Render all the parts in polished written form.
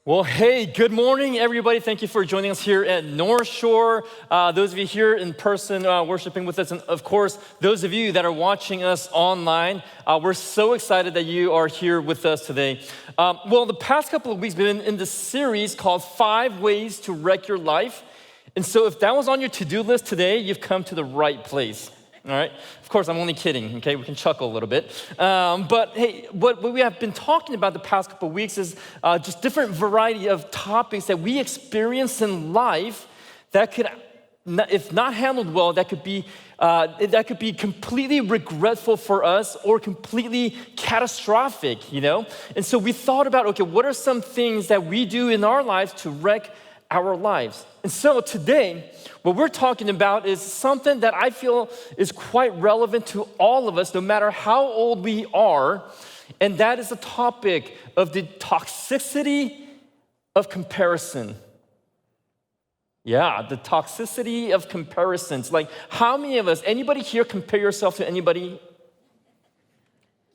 Well, hey, good morning, everybody. Thank you for joining us here at North Shore. Those of you here in person worshiping with us, and of course, those of you that are watching us online, we're so excited that you are here with us today. Well, the past couple of weeks, we've been in this series called 5 Ways to Wreck Your Life. And so if that was on your to-do list today, you've come to the right place. All right. Of course, I'm only kidding. Okay, we can chuckle a little bit. But hey, what we have been talking about the past couple of weeks is just different variety of topics that we experience in life that could, if not handled well, that could be completely regretful for us or completely catastrophic. And so we thought about, okay, what are some things that we do in our lives to wreck our lives? And so today, what we're talking about is something that I feel is quite relevant to all of us, no matter how old we are, and that is the topic of the toxicity of comparison. Yeah, the toxicity of comparisons. Like, how many of us, anybody here compare yourself to anybody?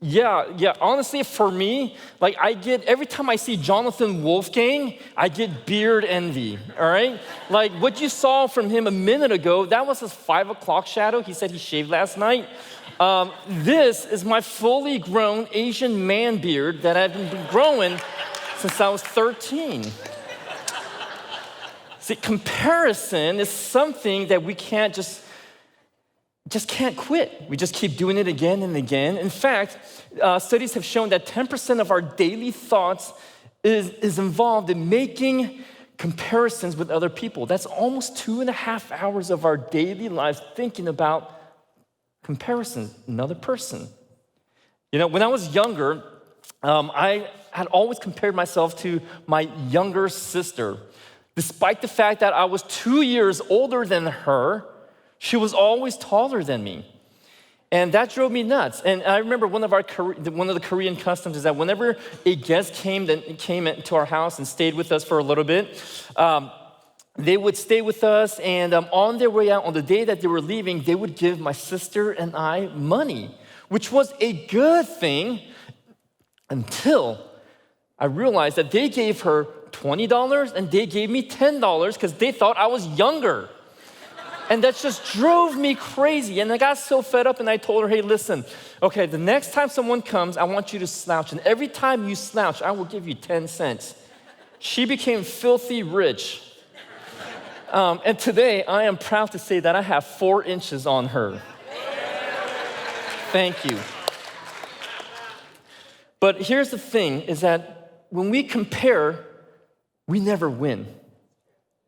Yeah. Honestly, for me, like every time I see Jonathan Wolfgang, I get beard envy, all right? Like what you saw from him a minute ago, that was his 5 o'clock shadow. He said he shaved last night. This is my fully grown Asian man beard that I've been growing since I was 13. See, comparison is something that we can't just can't quit. We just keep doing it again and again. In fact, studies have shown that 10% of our daily thoughts is involved in making comparisons with other people. That's almost 2.5 hours of our daily lives thinking about comparisons, another person. When I was younger, I had always compared myself to my younger sister. Despite the fact that I was 2 years older than her, she was always taller than me. And that drove me nuts. And I remember one of the Korean customs is that whenever a guest came into our house and stayed with us for a little bit, they would stay with us, and on their way out, on the day that they were leaving, they would give my sister and I money, which was a good thing until I realized that they gave her $20 and they gave me $10 because they thought I was younger. And that just drove me crazy. And I got so fed up and I told her, hey, listen, okay, the next time someone comes, I want you to slouch. And every time you slouch, I will give you 10 cents. She became filthy rich. And today, I am proud to say that I have 4 inches on her. Thank you. But here's the thing, is that when we compare, we never win.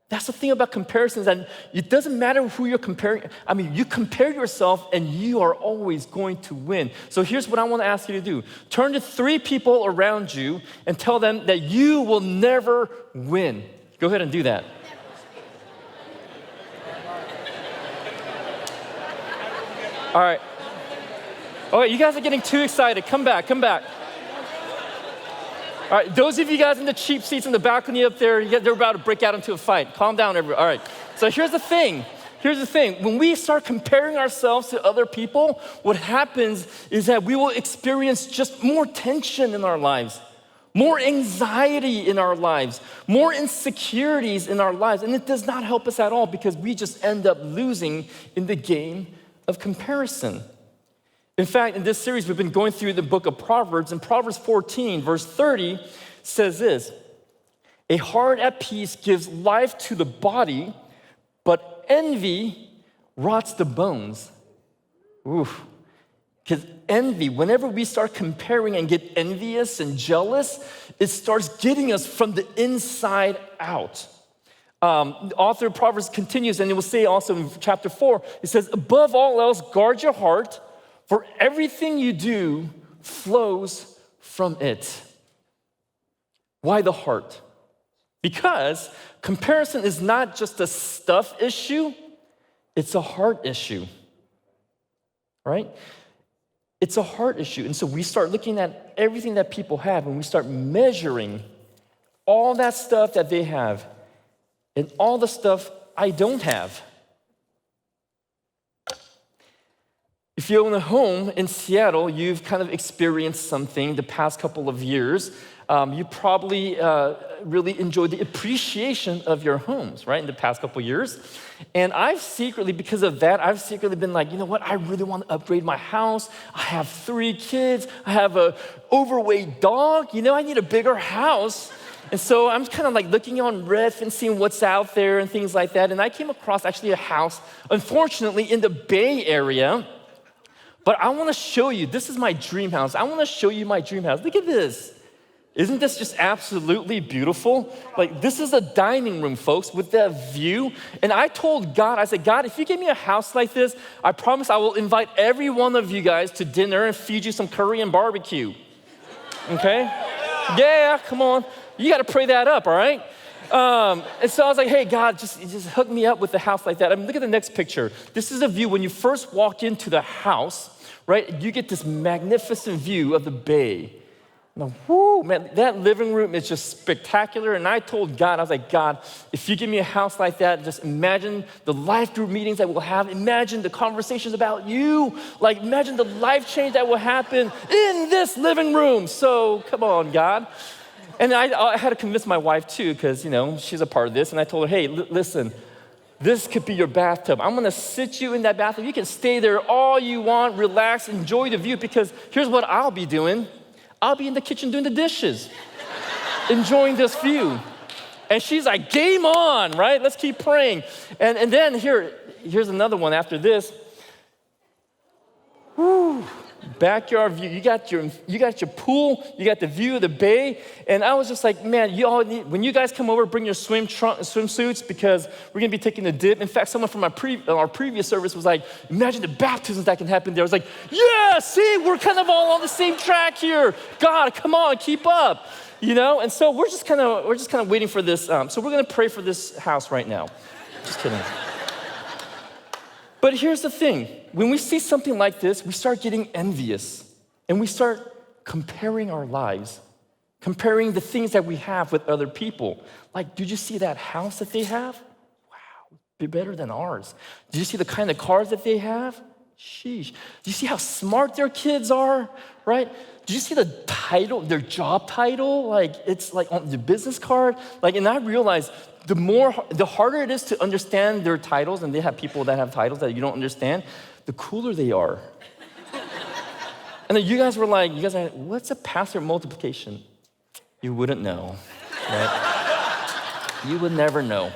That's the thing about comparisons, and it doesn't matter who you're comparing. I mean, you compare yourself and you are always going to win. So here's what I want to ask you to do. Turn to 3 people around you and tell them that you will never win. Go ahead and do that. All right. Okay, you guys are getting too excited. Come back. All right, those of you guys in the cheap seats in the balcony up there, they're about to break out into a fight. Calm down, everyone. All right, so here's the thing. When we start comparing ourselves to other people, what happens is that we will experience just more tension in our lives, more anxiety in our lives, more insecurities in our lives. And it does not help us at all because we just end up losing in the game of comparison. In fact, in this series, we've been going through the book of Proverbs, and Proverbs 14, verse 30 says this: a heart at peace gives life to the body, but envy rots the bones. Oof. Because envy, whenever we start comparing and get envious and jealous, it starts getting us from the inside out. The author of Proverbs continues, and it will say also in chapter 4, it says, above all else, guard your heart, for everything you do flows from it. Why the heart? Because comparison is not just a stuff issue, it's a heart issue, right? It's a heart issue. And so we start looking at everything that people have and we start measuring all that stuff that they have and all the stuff I don't have. If you own a home in Seattle, you've kind of experienced something the past couple of years. You probably really enjoyed the appreciation of your homes, right, in the past couple years. And because of that, I've secretly been like, you know what, I really want to upgrade my house. I have 3 kids. I have an overweight dog. I need a bigger house. And so I'm kind of like looking on Reddit and seeing what's out there and things like that. And I came across actually a house, unfortunately, in the Bay Area. But I want to show you, this is my dream house. I want to show you my dream house. Look at this. Isn't this just absolutely beautiful? Like, this is a dining room, folks, with that view. And I told God, I said, God, if you give me a house like this, I promise I will invite every one of you guys to dinner and feed you some Korean barbecue. Okay? Yeah, come on. You got to pray that up, all right? And so I was like, hey, God, just hook me up with a house like that. I mean, look at the next picture. This is a view when you first walk into the house, right? You get this magnificent view of the bay. Now, whoo, man, that living room is just spectacular. And I told God, I was like, God, if you give me a house like that, just imagine the life group meetings that we'll have. Imagine the conversations about you. Like, imagine the life change that will happen in this living room. So come on, God. And I had to convince my wife too, because, she's a part of this. And I told her, hey, listen, this could be your bathtub. I'm gonna sit you in that bathtub. You can stay there all you want, relax, enjoy the view, because here's what I'll be doing. I'll be in the kitchen doing the dishes, enjoying this view. And she's like, game on, right? Let's keep praying. And then here's another one after this. Woo. Backyard view. You got your pool. You got the view of the bay. And I was just like, man, when you guys come over, bring your swimsuits, because we're gonna be taking a dip. In fact, someone from our previous service was like, imagine the baptisms that can happen there. I was like, yeah, see, we're kind of all on the same track here. God, come on, keep up, And so we're just kind of waiting for this. So we're gonna pray for this house right now. Just kidding. But here's the thing. When we see something like this, we start getting envious, and we start comparing our lives, comparing the things that we have with other people. Like, did you see that house that they have? Wow, be better than ours. Did you see the kind of cars that they have? Sheesh. Do you see how smart their kids are, right? Did you see the title, their job title? Like, it's like on the business card. Like, and I realized the harder it is to understand their titles, and they have people that have titles that you don't understand, the cooler they are. And then you guys are like, what's a password multiplication? You wouldn't know, right? You would never know.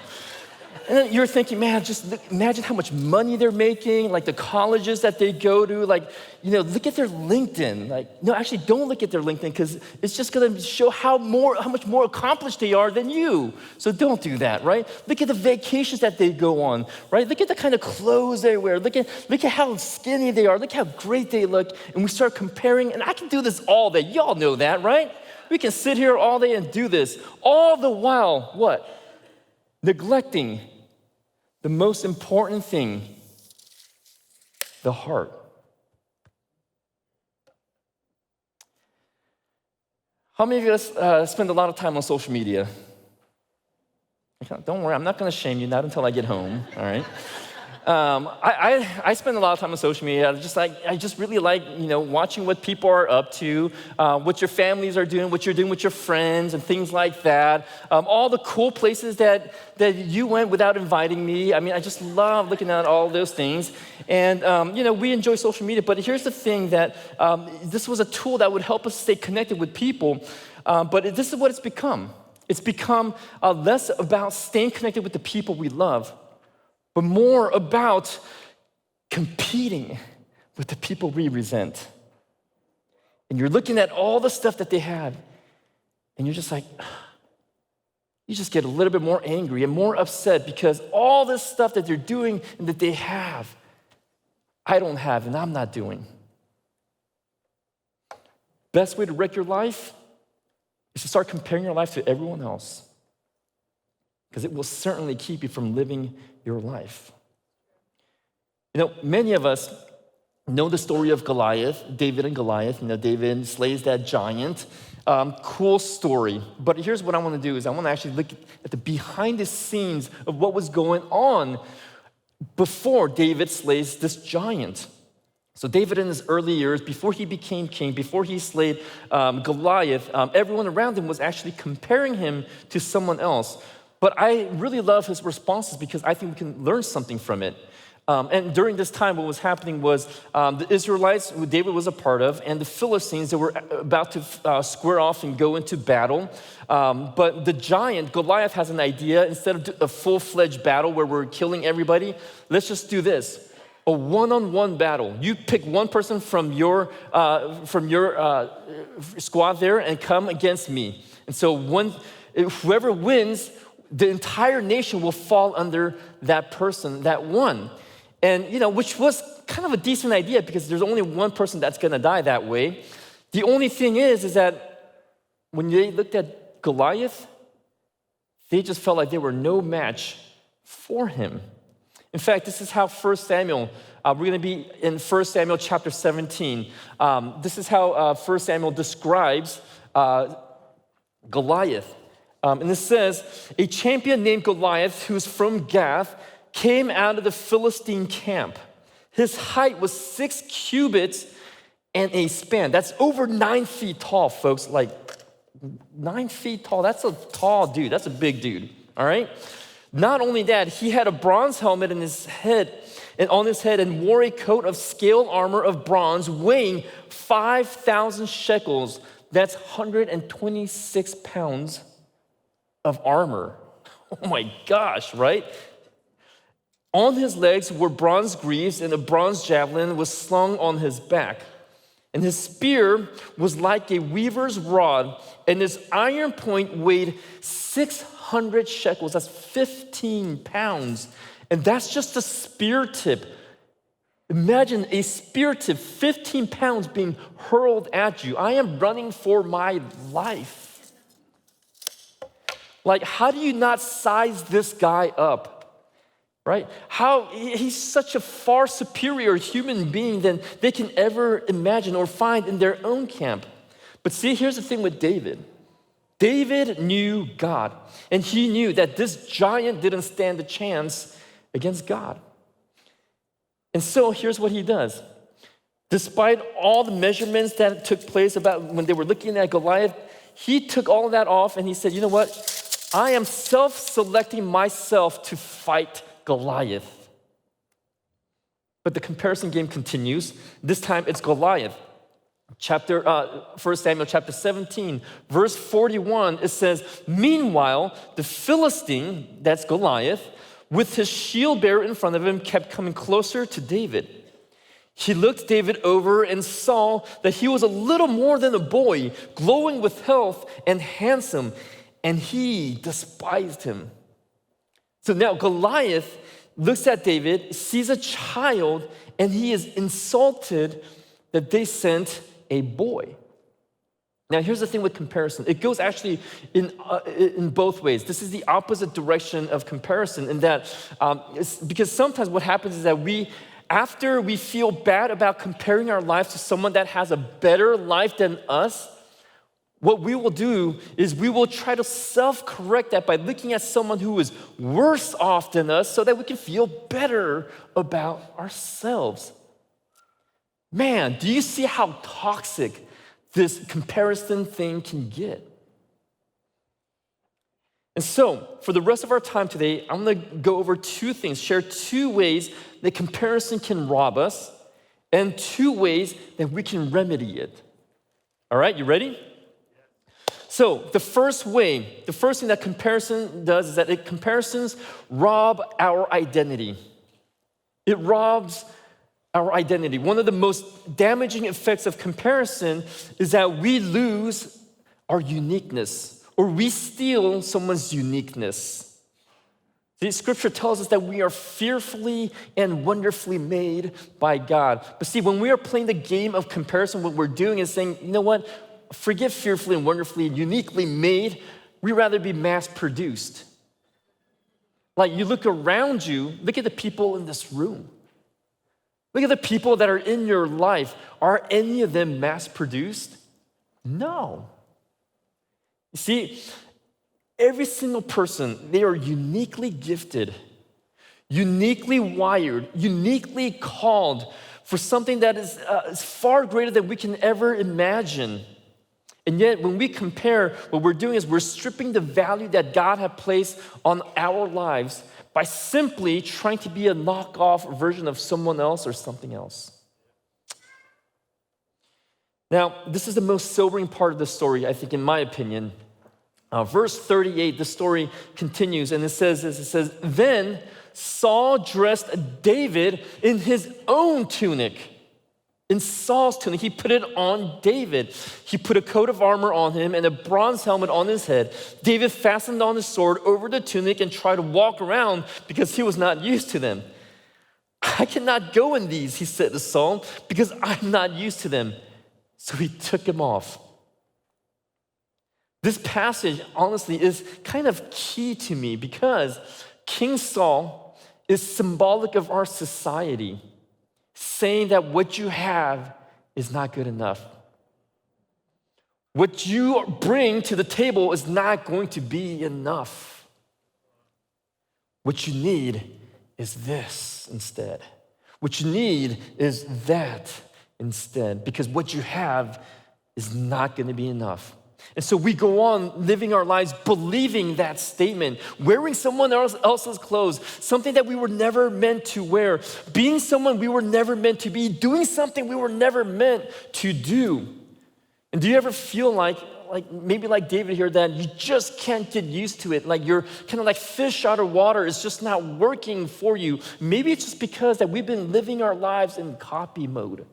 And then you're thinking, man, just imagine how much money they're making, like the colleges that they go to, like, look at their LinkedIn. Like, no, actually don't look at their LinkedIn, because it's just gonna show how much more accomplished they are than you. So don't do that, right? Look at the vacations that they go on, right? Look at the kind of clothes they wear. Look at how skinny they are. Look how great they look. And we start comparing, and I can do this all day. Y'all know that, right? We can sit here all day and do this, all the while, what? Neglecting the most important thing, the heart. How many of us spend a lot of time on social media? Don't worry, I'm not gonna shame you, not until I get home, all right? I spend a lot of time on social media. I just really like, watching what people are up to, what your families are doing, what you're doing with your friends and things like that. All the cool places that you went without inviting me. I mean, I just love looking at all those things. And, we enjoy social media, but here's the thing that this was a tool that would help us stay connected with people, but this is what it's become. It's become less about staying connected with the people we love, but more about competing with the people we resent. And you're looking at all the stuff that they have, and you're just like, you just get a little bit more angry and more upset because all this stuff that they're doing and that they have, I don't have and I'm not doing. Best way to wreck your life is to start comparing your life to everyone else, because it will certainly keep you from living your life. Many of us know the story of Goliath, David and Goliath. David slays that giant. Cool story. But here's what I want to do is I want to actually look at the behind the scenes of what was going on before David slays this giant. So David in his early years, before he became king, before he slayed Goliath, everyone around him was actually comparing him to someone else. But I really love his responses because I think we can learn something from it. And during this time, what was happening was the Israelites, who David was a part of, and the Philistines that were about to square off and go into battle. But the giant, Goliath, has an idea. Instead of a full-fledged battle where we're killing everybody, let's just do this. A one-on-one battle. You pick one person from your squad there and come against me. And so whoever wins, the entire nation will fall under that person, that one. And, which was kind of a decent idea because there's only one person that's going to die that way. The only thing is that when they looked at Goliath, they just felt like they were no match for him. In fact, this is how 1 Samuel, we're going to be in 1 Samuel chapter 17. This is how 1 Samuel describes Goliath. And it says, a champion named Goliath, who's from Gath, came out of the Philistine camp. His height was 6 cubits and a span. That's over 9 feet tall, folks. Like 9 feet tall, that's a tall dude. That's a big dude, all right? Not only that, he had a bronze helmet on his head and wore a coat of scale armor of bronze weighing 5,000 shekels. That's 126 pounds of armor. Oh my gosh, right? On his legs were bronze greaves, and a bronze javelin was slung on his back. And his spear was like a weaver's rod, and his iron point weighed 600 shekels. That's 15 pounds. And that's just a spear tip. Imagine a spear tip, 15 pounds being hurled at you. I am running for my life. Like, how do you not size this guy up? Right? How he's such a far superior human being than they can ever imagine or find in their own camp. But see, here's the thing with David. David knew God, and he knew that this giant didn't stand a chance against God. And so here's what he does. Despite all the measurements that took place about when they were looking at Goliath, he took all of that off and he said, you know what? I am self-selecting myself to fight Goliath. But the comparison game continues. This time it's Goliath. 1 Samuel chapter 17, verse 41, it says, meanwhile, the Philistine, that's Goliath, with his shield bearer in front of him, kept coming closer to David. He looked David over and saw that he was a little more than a boy, glowing with health and handsome, and he despised him. So now Goliath looks at David, sees a child, and he is insulted that they sent a boy. Now here's the thing with comparison. It goes actually in both ways. This is the opposite direction of comparison in that, because sometimes what happens is that after we feel bad about comparing our lives to someone that has a better life than us, what we will do is we will try to self-correct that by looking at someone who is worse off than us so that we can feel better about ourselves. Man, do you see how toxic this comparison thing can get? And so, for the rest of our time today, I'm going to go over 2 things, share 2 ways that comparison can rob us, and 2 ways that we can remedy it. All right, you ready? So, the first thing that comparison does is that comparisons rob our identity. It robs our identity. One of the most damaging effects of comparison is that we lose our uniqueness, or we steal someone's uniqueness. See, Scripture tells us that we are fearfully and wonderfully made by God. But see, when we are playing the game of comparison, what we're doing is saying, you know what? Forget fearfully and wonderfully and uniquely made. We'd rather be mass-produced. Like, you look around you, look at the people in this room. Look at the people that are in your life. Are any of them mass-produced? No. You see, every single person, they are uniquely gifted, uniquely wired, uniquely called for something that is far greater than we can ever imagine. And yet, when we compare, what we're doing is we're stripping the value that God had placed on our lives by simply trying to be a knockoff version of someone else or something else. Now, this is the most sobering part of the story, I think, in my opinion. Verse 38, the story continues, and it says this, then Saul dressed David in his own tunic. In Saul's tunic, he put it on David. He put a coat of armor on him and a bronze helmet on his head. David fastened on his sword over the tunic and tried to walk around because he was not used to them. I cannot go in these, he said to Saul, because I'm not used to them. So he took him off. This passage, honestly, is kind of key to me because King Saul is symbolic of our society, saying that what you have is not good enough. What you bring to the table is not going to be enough. What you need is this instead. What you need is that instead, because what you have is not going to be enough. And so we go on living our lives believing that statement, wearing someone else's clothes, something that we were never meant to wear, being someone we were never meant to be, doing something we were never meant to do. And do you ever feel like maybe like David here, that you just can't get used to it, like you're kind of like fish out of water, it's just not working for you? Maybe it's just because that we've been living our lives in copy mode,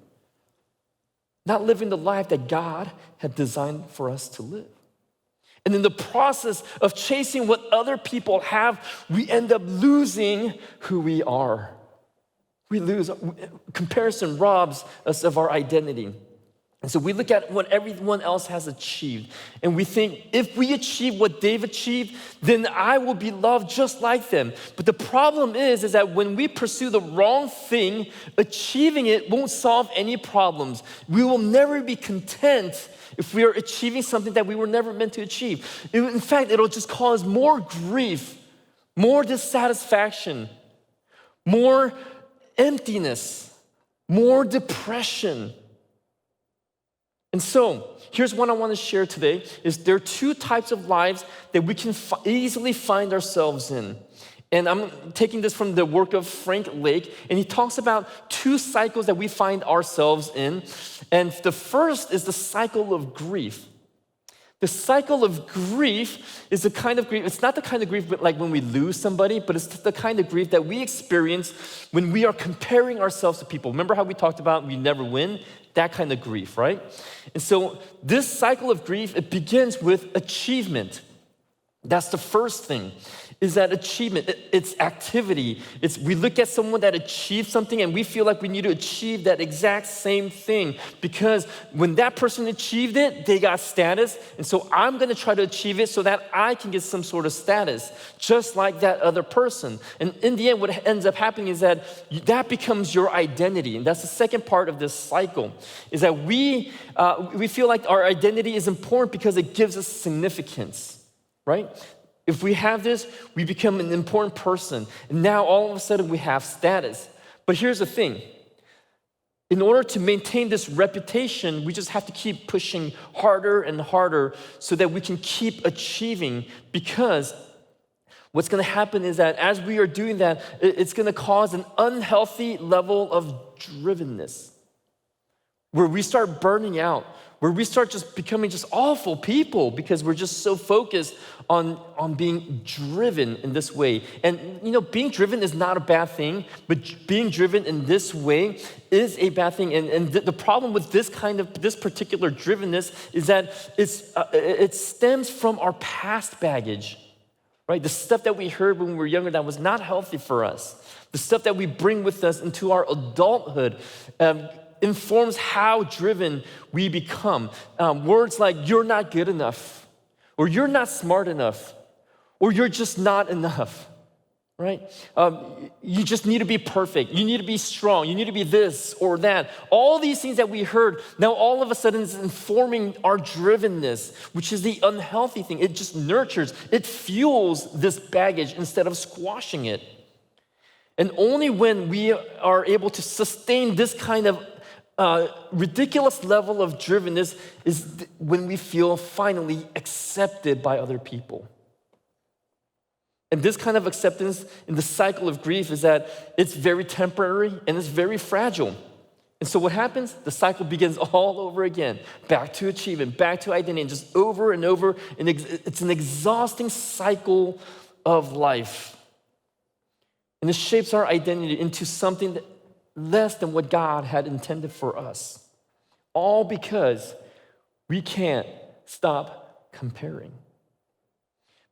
not living the life that God had designed for us to live. And in the process of chasing what other people have, we end up losing who we are. We lose. Comparison robs us of our identity. And so we look at what everyone else has achieved, and we think, if we achieve what they've achieved, then I will be loved just like them. But the problem is that when we pursue the wrong thing, achieving it won't solve any problems. We will never be content if we are achieving something that we were never meant to achieve. In fact, it'll just cause more grief, more dissatisfaction, more emptiness, more depression. And so, here's what I want to share today, is there are two types of lives that we can easily find ourselves in. And I'm taking this from the work of Frank Lake, and he talks about two cycles that we find ourselves in. And the first is the cycle of grief. The cycle of grief is the kind of grief, it's not the kind of grief like when we lose somebody, but it's the kind of grief that we experience when we are comparing ourselves to people. Remember how we talked about we never win? That kind of grief, right? And so this cycle of grief, it begins with achievement. That's the first thing, is that achievement. It's activity. We look at someone that achieved something and we feel like we need to achieve that exact same thing, because when that person achieved it, they got status. And so I'm going to try to achieve it so that I can get some sort of status, just like that other person. And in the end, what ends up happening is that becomes your identity. And that's the second part of this cycle, is that we feel like our identity is important because it gives us significance. Right? If we have this, we become an important person. And now all of a sudden we have status. But here's the thing. In order to maintain this reputation, we just have to keep pushing harder and harder so that we can keep achieving, because what's going to happen is that as we are doing that, it's going to cause an unhealthy level of drivenness, where we start burning out, where we start just becoming just awful people because we're just so focused on being driven in this way. And being driven is not a bad thing, but being driven in this way is a bad thing. And the problem with this particular drivenness is that it stems from our past baggage, right? The stuff that we heard when we were younger that was not healthy for us, the stuff that we bring with us into our adulthood, informs how driven we become. Words like, you're not good enough, or you're not smart enough, or you're just not enough, right? You just need to be perfect. You need to be strong. You need to be this or that. All these things that we heard, now all of a sudden is informing our drivenness, which is the unhealthy thing. It just nurtures, it fuels this baggage instead of squashing it. And only when we are able to sustain this kind of ridiculous level of drivenness is when we feel finally accepted by other people. And this kind of acceptance in the cycle of grief is that it's very temporary and it's very fragile. And so what happens? The cycle begins all over again, back to achievement, back to identity, and just over and over. And it's an exhausting cycle of life. And it shapes our identity into something less than what God had intended for us. All because we can't stop comparing.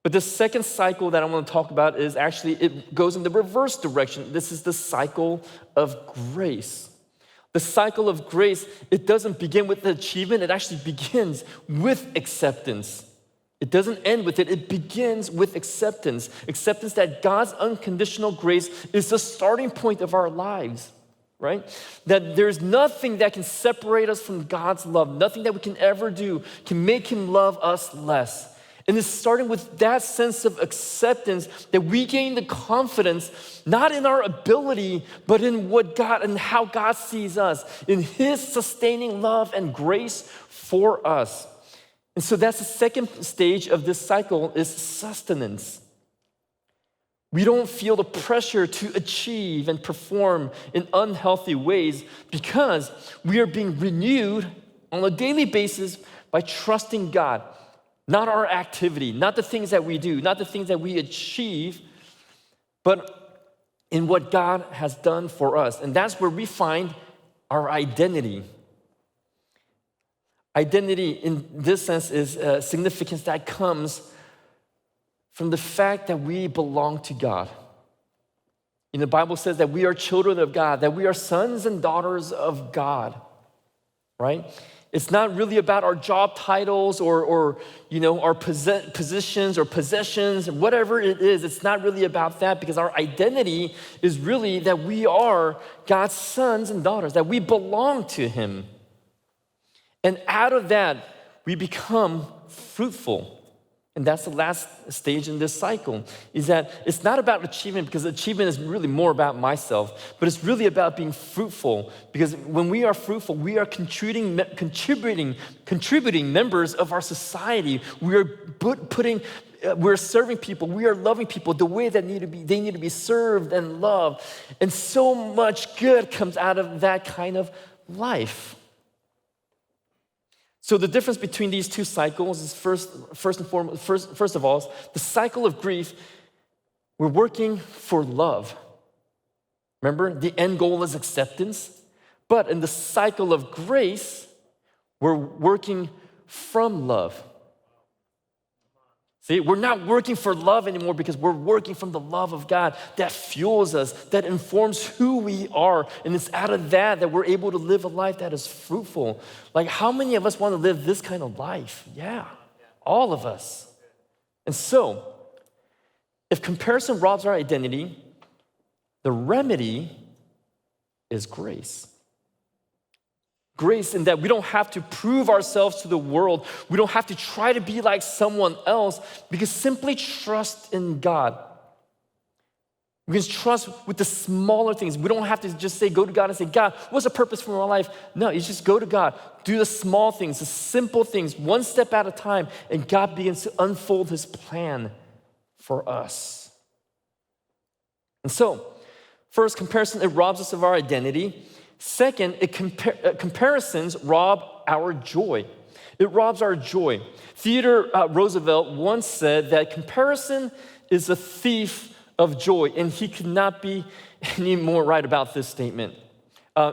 But the second cycle that I want to talk about is actually, it goes in the reverse direction. This is the cycle of grace. The cycle of grace, it doesn't begin with achievement, it actually begins with acceptance. It doesn't end with it, it begins with acceptance. Acceptance that God's unconditional grace is the starting point of our lives, right? That there's nothing that can separate us from God's love, nothing that we can ever do can make Him love us less. And it's starting with that sense of acceptance that we gain the confidence, not in our ability, but in what God and how God sees us, in His sustaining love and grace for us. And so that's the second stage of this cycle is sustenance. We don't feel the pressure to achieve and perform in unhealthy ways because we are being renewed on a daily basis by trusting God. Not our activity, not the things that we do, not the things that we achieve, but in what God has done for us. And that's where we find our identity. Identity in this sense is significance that comes from the fact that we belong to God. The Bible says that we are children of God, that we are sons and daughters of God, right? It's not really about our job titles or our positions or possessions, whatever it is. It's not really about that because our identity is really that we are God's sons and daughters, that we belong to Him. And out of that, we become fruitful. And that's the last stage in this cycle, is that it's not about achievement, because achievement is really more about myself, but it's really about being fruitful, because when we are fruitful, we are contributing members of our society. We are we're serving people, we are loving people the way that they need to be served and loved. And so much good comes out of that kind of life. So the difference between these two cycles is first of all, the cycle of grief, we're working for love. Remember, the end goal is acceptance. But in the cycle of grace, we're working from love. See, we're not working for love anymore because we're working from the love of God that fuels us, that informs who we are. And it's out of that we're able to live a life that is fruitful. Like, how many of us want to live this kind of life? Yeah, all of us. And so, if comparison robs our identity, the remedy is grace. Grace in that we don't have to prove ourselves to the world. We don't have to try to be like someone else, because simply trust in God. We can trust with the smaller things. We don't have to just go to God and say, God, what's the purpose for my life? No, you just go to God. Do the small things, the simple things, one step at a time, and God begins to unfold His plan for us. And so, first, comparison, it robs us of our identity. Second, comparisons rob our joy. It robs our joy. Theodore Roosevelt once said that comparison is a thief of joy, and he could not be any more right about this statement.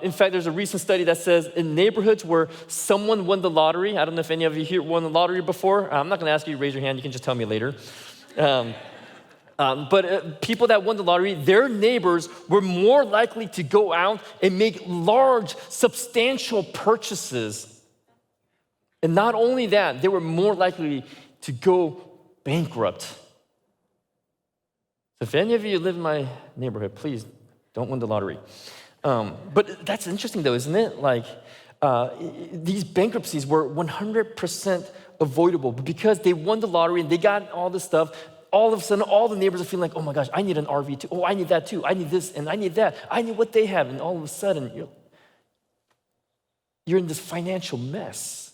In fact, there's a recent study that says in neighborhoods where someone won the lottery, I don't know if any of you here won the lottery before. I'm not going to ask you to raise your hand. You can just tell me later. But people that won the lottery, their neighbors were more likely to go out and make large, substantial purchases. And not only that, they were more likely to go bankrupt. So if any of you live in my neighborhood, please don't win the lottery. But that's interesting though, isn't it? Like, these bankruptcies were 100% avoidable, but because they won the lottery and they got all this stuff, all of a sudden, all the neighbors are feeling like, oh my gosh, I need an RV too. Oh, I need that too. I need this and I need that. I need what they have. And all of a sudden, you're in this financial mess.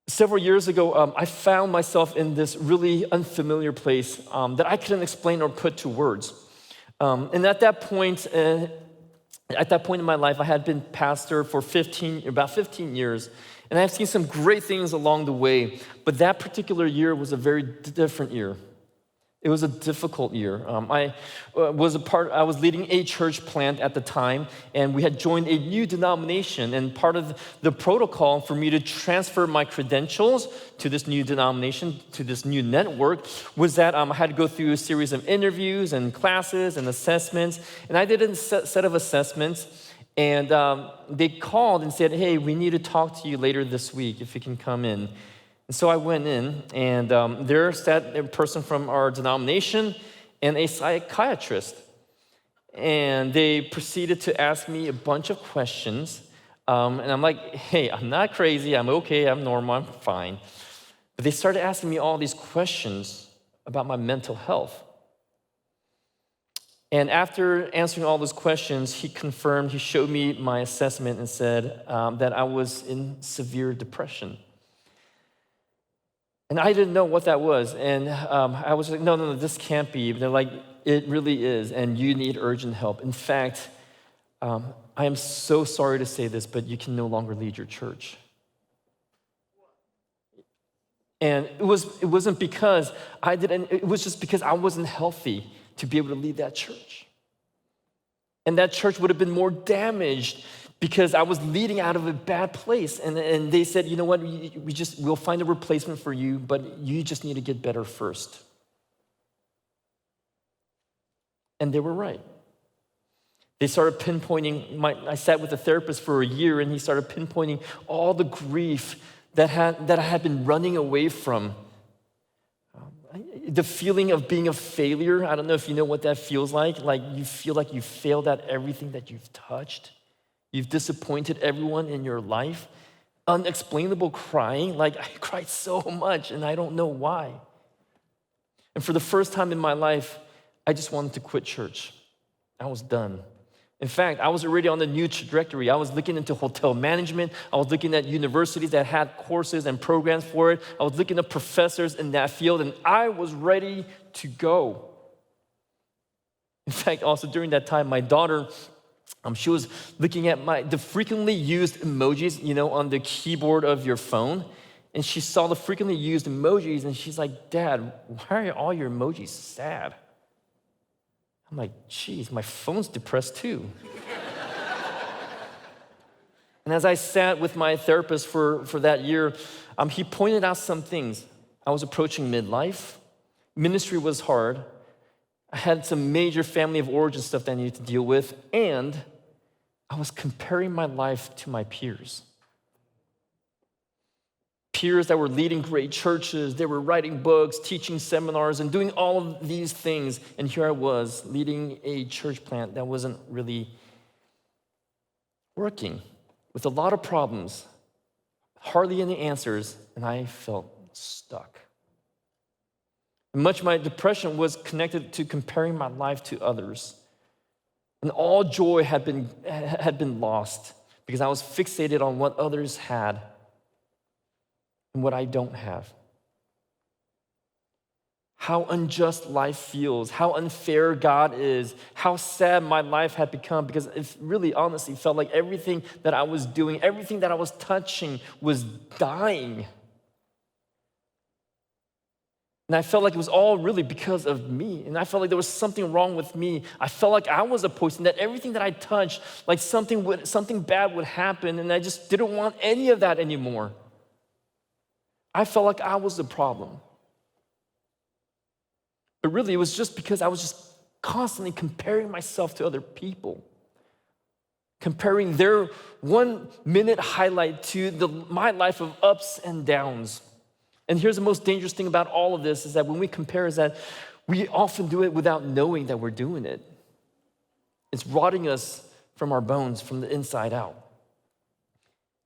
Several years ago, I found myself in this really unfamiliar place that I couldn't explain or put to words. And at that point in my life, I had been pastor for about 15 years, and I've seen some great things along the way, but that particular year was a very different year. It was a difficult year. I was leading a church plant at the time, and we had joined a new denomination, and part of the protocol for me to transfer my credentials to this new denomination, to this new network, was that I had to go through a series of interviews and classes and assessments, and I did a set of assessments, and they called and said, hey, we need to talk to you later this week if you can come in. And so I went in, and there sat a person from our denomination and a psychiatrist. And they proceeded to ask me a bunch of questions. And I'm like, hey, I'm not crazy. I'm okay. I'm normal. I'm fine. But they started asking me all these questions about my mental health. And after answering all those questions, he showed me my assessment and said that I was in severe depression. And I didn't know what that was. And I was like, no, this can't be. But they're like, it really is, and you need urgent help. In fact, I am so sorry to say this, but you can no longer lead your church. And it wasn't because I didn't, it was just because I wasn't healthy to be able to lead that church. And that church would have been more damaged because I was leading out of a bad place. And they said, you know what, we'll find a replacement for you, but you just need to get better first. And they were right. They started pinpointing, I sat with a therapist for a year, and he started pinpointing all the grief that I had been running away from. The feeling of being a failure, I don't know if you know what that feels like you feel like you failed at everything that you've touched. You've disappointed everyone in your life. Unexplainable crying, like I cried so much and I don't know why. And for the first time in my life, I just wanted to quit church. I was done. In fact, I was already on the new trajectory. I was looking into hotel management. I was looking at universities that had courses and programs for it. I was looking at professors in that field, and I was ready to go. In fact, also during that time, my daughter, she was looking at the frequently used emojis, on the keyboard of your phone. And she saw the frequently used emojis, and she's like, Dad, why are all your emojis sad? I'm like, geez, my phone's depressed too. And as I sat with my therapist for that year, he pointed out some things. I was approaching midlife. Ministry was hard. I had some major family of origin stuff that I needed to deal with, and I was comparing my life to my peers. Peers that were leading great churches, they were writing books, teaching seminars, and doing all of these things. And here I was leading a church plant that wasn't really working, with a lot of problems, hardly any answers, and I felt stuck. And much of my depression was connected to comparing my life to others. And all joy had been lost because I was fixated on what others had and what I don't have. How unjust life feels, how unfair God is, how sad my life had become, because it really honestly felt like everything that I was doing, everything that I was touching was dying. And I felt like it was all really because of me. And I felt like there was something wrong with me. I felt like I was a poison, that everything that I touched, like something bad would happen, and I just didn't want any of that anymore. I felt like I was the problem. But really, it was just because I was just constantly comparing myself to other people. Comparing their 1 minute highlight to my life of ups and downs. And here's the most dangerous thing about all of this is that when we compare is that we often do it without knowing that we're doing it. It's rotting us from our bones, from the inside out.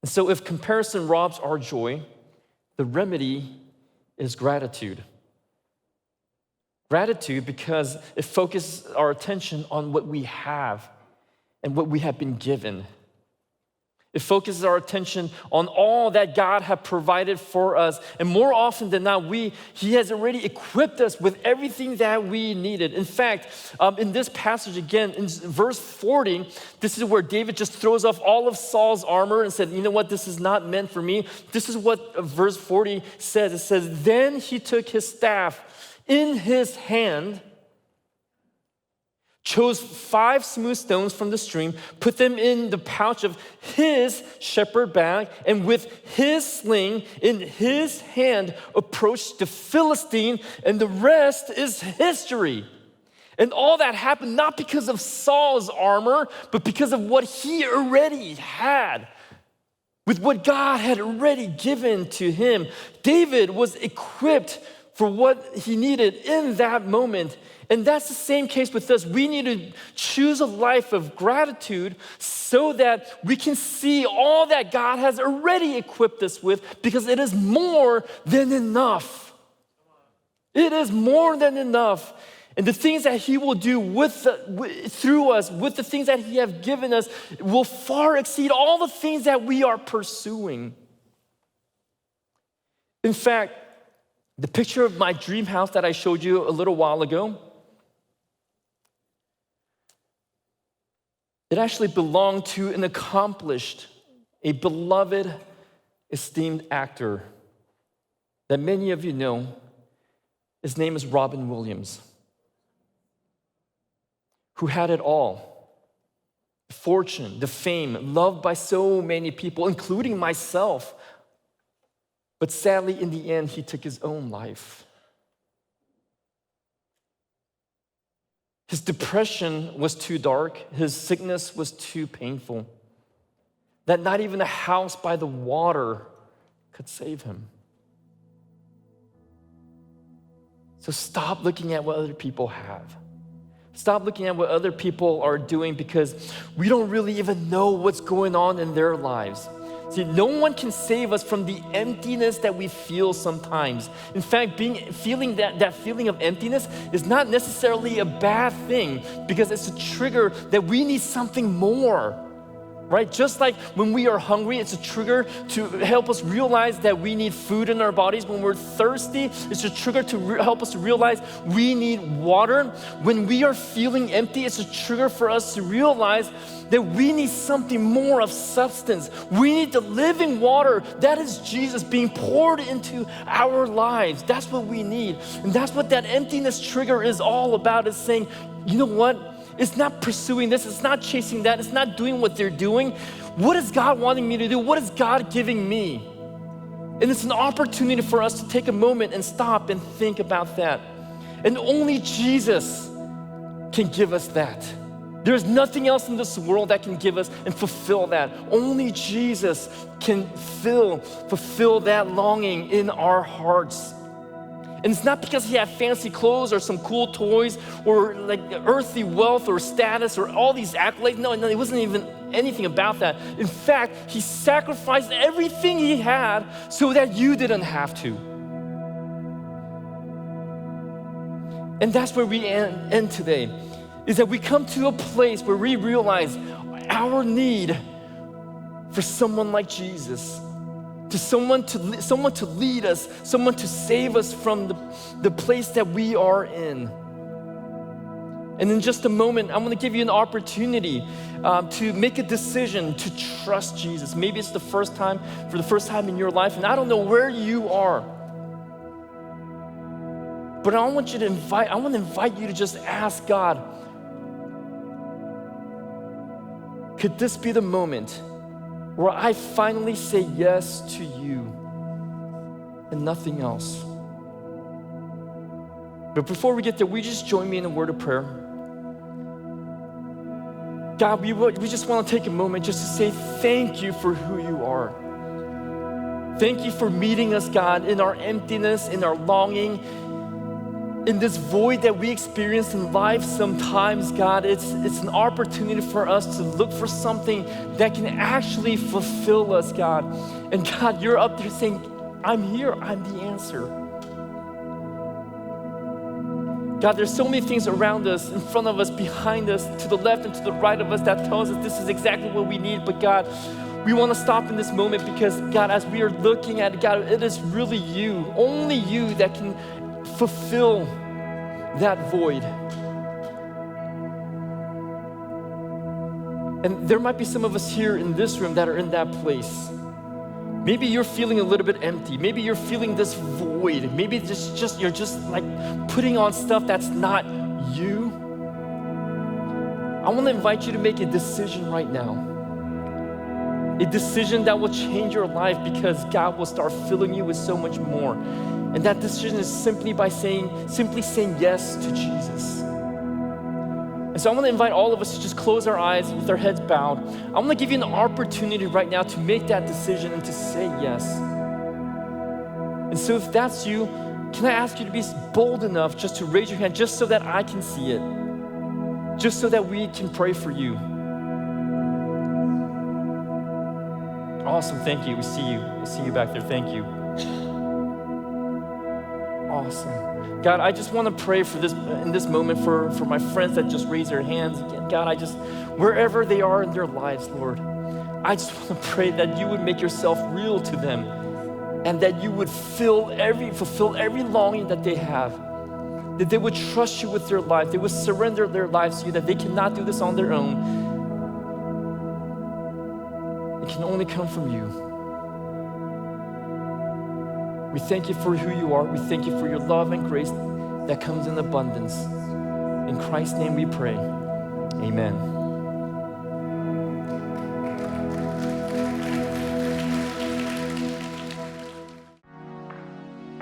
And so if comparison robs our joy, The remedy is gratitude. Gratitude because it focuses our attention on what we have and what we have been given. It focuses our attention on all that God has provided for us. And more often than not, He has already equipped us with everything that we needed. In fact, in this passage again, in verse 40, this is where David just throws off all of Saul's armor and said, you know what, this is not meant for me. This is what verse 40 says. It says, then he took his staff in his hand, chose 5 smooth stones from the stream, put them in the pouch of his shepherd bag, and with his sling in his hand approached the Philistine, and the rest is history. And all that happened not because of Saul's armor, but because of what he already had. With what God had already given to him, David was equipped for what he needed in that moment. And that's the same case with us. We need to choose a life of gratitude so that we can see all that God has already equipped us with, because it is more than enough. It is more than enough. And the things that he will do through us, with the things that he has given us, will far exceed all the things that we are pursuing. In fact, the picture of my dream house that I showed you a little while ago, it actually belonged to an accomplished, a beloved, esteemed actor that many of you know. His name is Robin Williams, who had it all. The fortune, the fame, loved by so many people, including myself. But sadly, in the end, he took his own life. His depression was too dark. His sickness was too painful, that not even a house by the water could save him. So stop looking at what other people have. Stop looking at what other people are doing, because we don't really even know what's going on in their lives. See, no one can save us from the emptiness that we feel sometimes. In fact, feeling that feeling of emptiness is not necessarily a bad thing, because it's a trigger that we need something more, right? Just like when we are hungry, it's a trigger to help us realize that we need food in our bodies. When we're thirsty, it's a trigger to help us to realize we need water. When we are feeling empty, it's a trigger for us to realize that we need something more of substance. We need the living water. That is Jesus being poured into our lives. That's what we need. And that's what that emptiness trigger is all about, is saying, you know what? It's not pursuing this. It's not chasing that. It's not doing what they're doing. What is God wanting me to do? What is God giving me? And it's an opportunity for us to take a moment and stop and think about that. And only Jesus can give us that. There's nothing else in this world that can give us and fulfill that. Only Jesus can fulfill that longing in our hearts. And it's not because he had fancy clothes or some cool toys or like earthly wealth or status or all these accolades. No, it wasn't even anything about that. In fact, he sacrificed everything he had so that you didn't have to. And that's where we end today, is that we come to a place where we realize our need for someone like Jesus, to someone to lead us, someone to save us from the place that we are in. And in just a moment, I'm going to give you an opportunity to make a decision to trust Jesus. Maybe it's for the first time in your life, and I don't know where you are. But I want to invite you to just ask God, could this be the moment where I finally say yes to you and nothing else? But before we get there, will you just join me in a word of prayer? God, we just want to take a moment just to say thank you for who you are. Thank you for meeting us, God, in our emptiness, in our longing, in this void that we experience in life sometimes. God, it's an opportunity for us to look for something that can actually fulfill us, God. And God, you're up there saying, I'm here, I'm the answer. God, there's so many things around us, in front of us, behind us, to the left and to the right of us that tells us this is exactly what we need. But God, we want to stop in this moment because God, as we are looking at it, God, it is really you, only you that can fulfill that void. And there might be some of us here in this room that are in that place. Maybe you're feeling a little bit empty. Maybe you're feeling this void. Maybe you're just like putting on stuff that's not you. I want to invite you to make a decision right now. A decision that will change your life because God will start filling you with so much more. And that decision is simply saying yes to Jesus. And so I want to invite all of us to just close our eyes with our heads bowed. I want to give you an opportunity right now to make that decision and to say yes. And so if that's you, can I ask you to be bold enough just to raise your hand just so that I can see it, just so that we can pray for you. Awesome, thank you. We see you. I see you back there. Thank you. Awesome. God, I just want to pray for this in this moment for my friends that just raise their hands. Again, God, wherever they are in their lives, Lord, I just want to pray that you would make yourself real to them and that you would fulfill every longing that they have, that they would trust you with their life, they would surrender their lives to you, that they cannot do this on their own. It can only come from you. We thank you for who you are. We thank you for your love and grace that comes in abundance. In Christ's name we pray. Amen.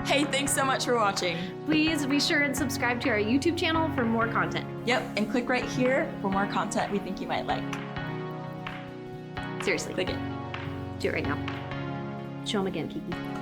Hey, thanks so much for watching. Please be sure and subscribe to our YouTube channel for more content. Yep, and click right here for more content we think you might like. Seriously. Click it. Do it right now. Show them again, Kiki.